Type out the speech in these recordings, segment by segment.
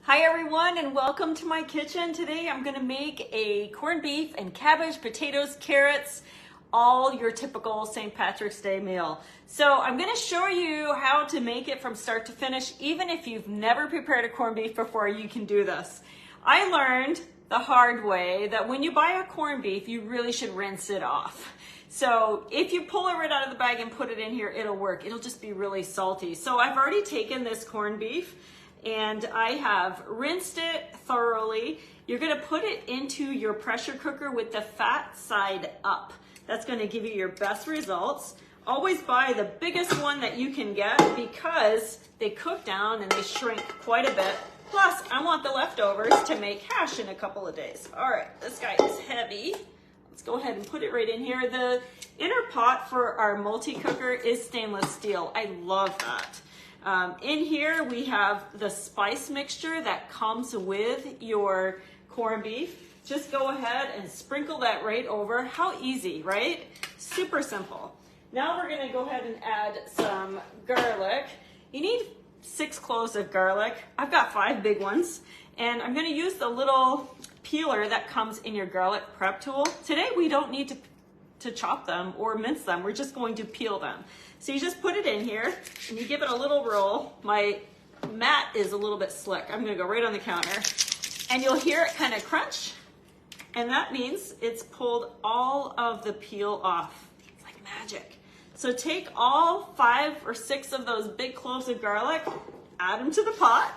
Hi everyone and welcome to my kitchen. Today I'm gonna make a corned beef and cabbage, potatoes, carrots, all your typical St. Patrick's Day meal. So I'm gonna show you how to make it from start to finish. Even if you've never prepared a corned beef before, you can do this. I learned the hard way that when you buy a corned beef, you really should rinse it off. So if you pull it right out of the bag and put it in here, it'll work. It'll just be really salty. So I've already taken this corned beef and I have rinsed it thoroughly. You're gonna put it into your pressure cooker with the fat side up. That's gonna give you your best results. Always buy the biggest one that you can get because they cook down and they shrink quite a bit. Plus, I want the leftovers to make hash in a couple of days. All right, this guy is heavy. Let's go ahead and put it right in here. The inner pot for our multi-cooker is stainless steel. I love that. In here we have the spice mixture that comes with your corned beef. Just go ahead and sprinkle that right over. How easy, right? Super simple. Now we're gonna go ahead and add some garlic. You need 6 cloves of garlic. I've got 5 big ones. And I'm gonna use the little peeler that comes in your garlic prep tool. Today we don't need to chop them or mince them. We're just going to peel them. So you just put it in here and you give it a little roll. My mat is a little bit slick. I'm gonna go right on the counter and you'll hear it kind of crunch. And that means it's pulled all of the peel off. It's like magic. So take all 5 or 6 of those big cloves of garlic, add them to the pot.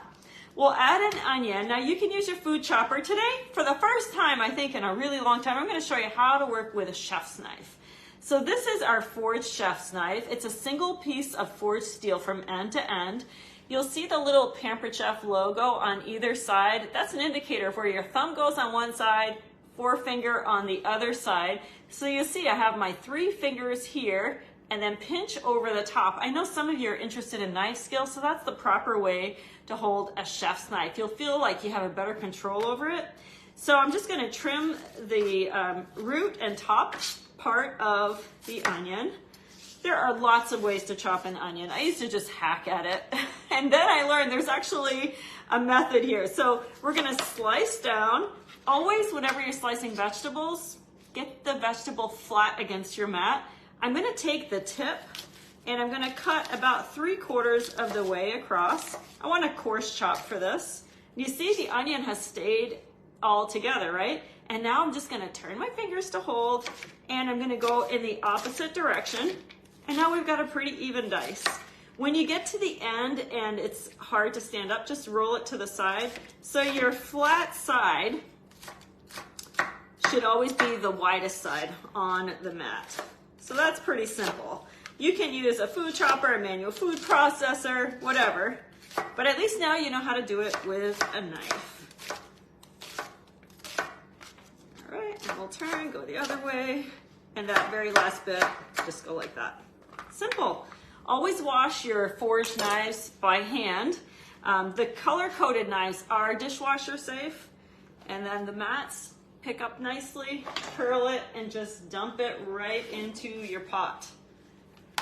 We'll add an onion. Now you can use your food chopper. Today, for the first time, I think in a really long time, I'm gonna show you how to work with a chef's knife. So this is our forged chef's knife. It's a single piece of forged steel from end to end. You'll see the little Pampered Chef logo on either side. That's an indicator of where your thumb goes on one side, forefinger on the other side. So you see I have my 3 fingers here and then pinch over the top. I know some of you are interested in knife skills, so that's the proper way to hold a chef's knife. You'll feel like you have a better control over it. So I'm just gonna trim the root and top part of the onion. There are lots of ways to chop an onion. I used to just hack at it. And then I learned there's actually a method here. So we're gonna slice down. Always, whenever you're slicing vegetables, get the vegetable flat against your mat. I'm gonna take the tip and I'm gonna cut about 3/4 of the way across. I want a coarse chop for this. You see the onion has stayed all together, right? And now I'm just gonna turn my fingers to hold and I'm gonna go in the opposite direction. And now we've got a pretty even dice. When you get to the end and it's hard to stand up, just roll it to the side. So your flat side should always be the widest side on the mat. So that's pretty simple. You can use a food chopper, a manual food processor, whatever. But at least now you know how to do it with a knife. All right, and we'll turn, go the other way. And that very last bit, just go like that. Simple. Always wash your forged knives by hand. The color-coded knives are dishwasher safe. And then the mats, pick up nicely, curl it, and just dump it right into your pot.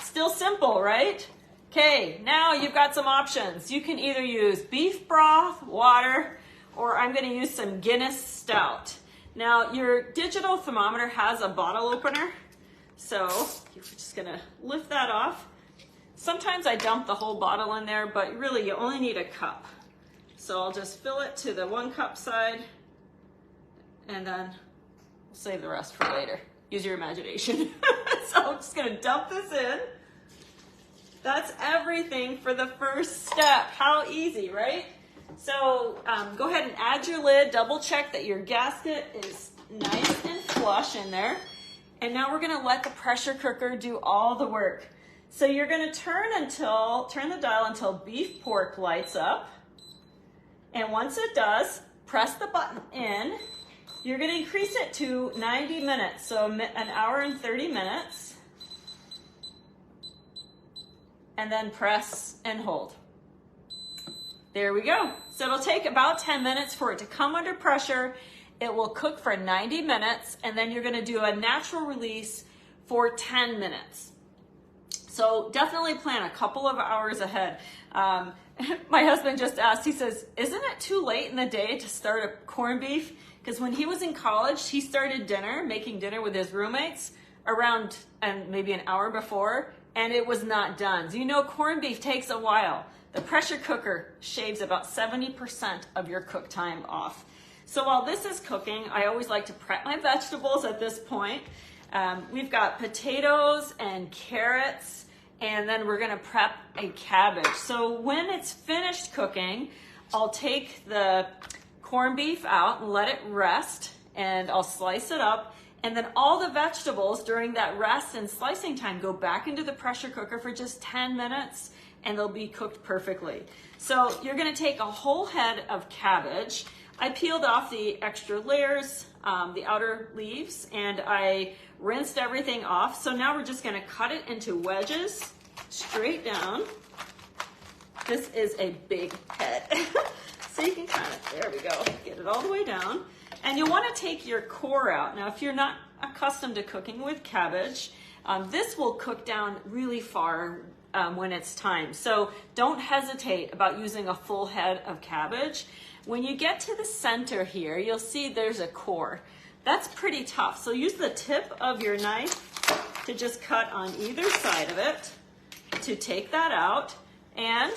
Still simple, right? Okay, now you've got some options. You can either use beef broth, water, or I'm gonna use some Guinness Stout. Now, your digital thermometer has a bottle opener, so you're just gonna lift that off. Sometimes I dump the whole bottle in there, but really you only need a cup. So I'll just fill it to the 1 cup side, and then we'll save the rest for later. Use your imagination. So I'm just gonna dump this in. That's everything for the first step. How easy, right? So go ahead and add your lid, double check that your gasket is nice and flush in there. And now we're gonna let the pressure cooker do all the work. So you're gonna turn the dial until beef pork lights up. And once it does, press the button in. You're gonna increase it to 90 minutes, so 1 hour and 30 minutes. And then press and hold. There we go. So it'll take about 10 minutes for it to come under pressure. It will cook for 90 minutes, and then you're gonna do a natural release for 10 minutes. So definitely plan a couple of hours ahead. My husband just asked, he says, isn't it too late in the day to start a corned beef? Because when he was in college, he started making dinner with his roommates around and maybe an hour before, and it was not done. So you know corned beef takes a while. The pressure cooker shaves about 70% of your cook time off. So while this is cooking, I always like to prep my vegetables at this point. We've got potatoes and carrots, and then we're gonna prep a cabbage. So when it's finished cooking, I'll take the corned beef out and let it rest, and I'll slice it up, and then all the vegetables during that rest and slicing time go back into the pressure cooker for just 10 minutes, and they'll be cooked perfectly. So you're gonna take a whole head of cabbage. I peeled off the extra layers, the outer leaves, and I rinsed everything off. So now we're just gonna cut it into wedges, straight down. This is a big head. So you can kind of, there we go, get it all the way down. And you'll wanna take your core out. Now, if you're not accustomed to cooking with cabbage, this will cook down really far when it's time. So don't hesitate about using a full head of cabbage. When you get to the center here, you'll see there's a core. That's pretty tough. So use the tip of your knife to just cut on either side of it to take that out. And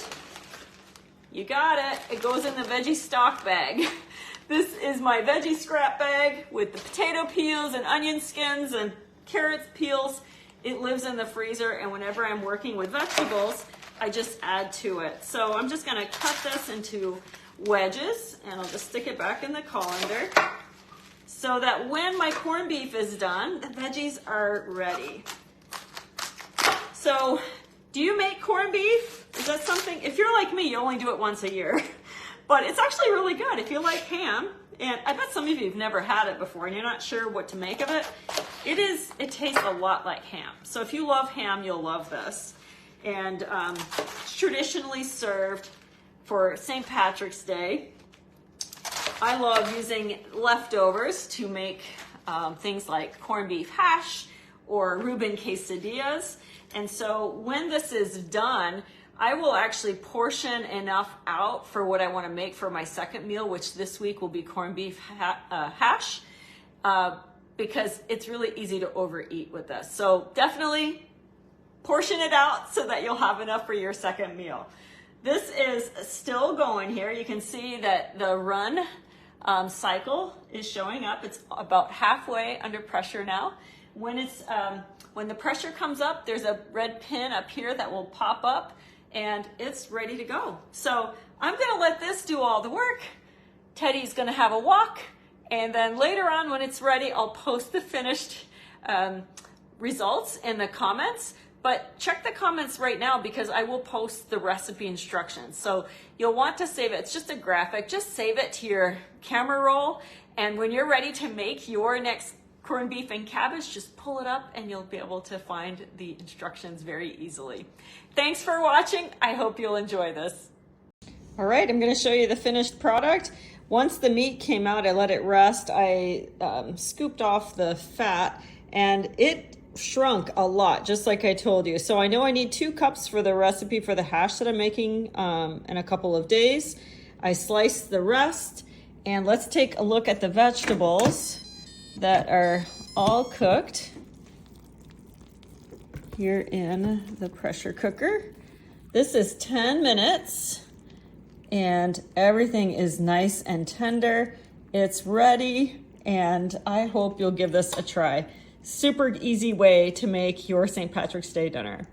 you got it. It goes in the veggie stock bag. This is my veggie scrap bag with the potato peels and onion skins and carrots peels. It lives in the freezer, and whenever I'm working with vegetables, I just add to it. So I'm just gonna cut this into wedges, and I'll just stick it back in the colander so that when my corned beef is done, the veggies are ready. So do you make corned beef? Is that something, if you're like me, you only do it once a year, but it's actually really good if you like ham. And I bet some of you have never had it before and you're not sure what to make of it. It tastes a lot like ham. So if you love ham, you'll love this. And it's traditionally served for St. Patrick's Day. I love using leftovers to make things like corned beef hash or Reuben quesadillas. And so when this is done, I will actually portion enough out for what I want to make for my second meal, which this week will be corned beef hash, because it's really easy to overeat with this. So definitely portion it out so that you'll have enough for your second meal. This is still going here. You can see that the run cycle is showing up. It's about halfway under pressure now. When the pressure comes up, there's a red pin up here that will pop up, and it's ready to go. So I'm gonna let this do all the work. Teddy's gonna have a walk, and then later on when it's ready, I'll post the finished results in the comments. But check the comments right now because I will post the recipe instructions. So you'll want to save it. It's just a graphic. Just save it to your camera roll. And when you're ready to make your next corned beef and cabbage, just pull it up and you'll be able to find the instructions very easily. Thanks for watching. I hope you'll enjoy this. All right, I'm gonna show you the finished product. Once the meat came out, I let it rest. I scooped off the fat and it shrunk a lot, just like I told you. So I know I need 2 cups for the recipe for the hash that I'm making in a couple of days. I sliced the rest, and let's take a look at the vegetables that are all cooked here in the pressure cooker. This is 10 minutes and everything is nice and tender. It's ready, and I hope you'll give this a try. Super easy way to make your St. Patrick's Day dinner.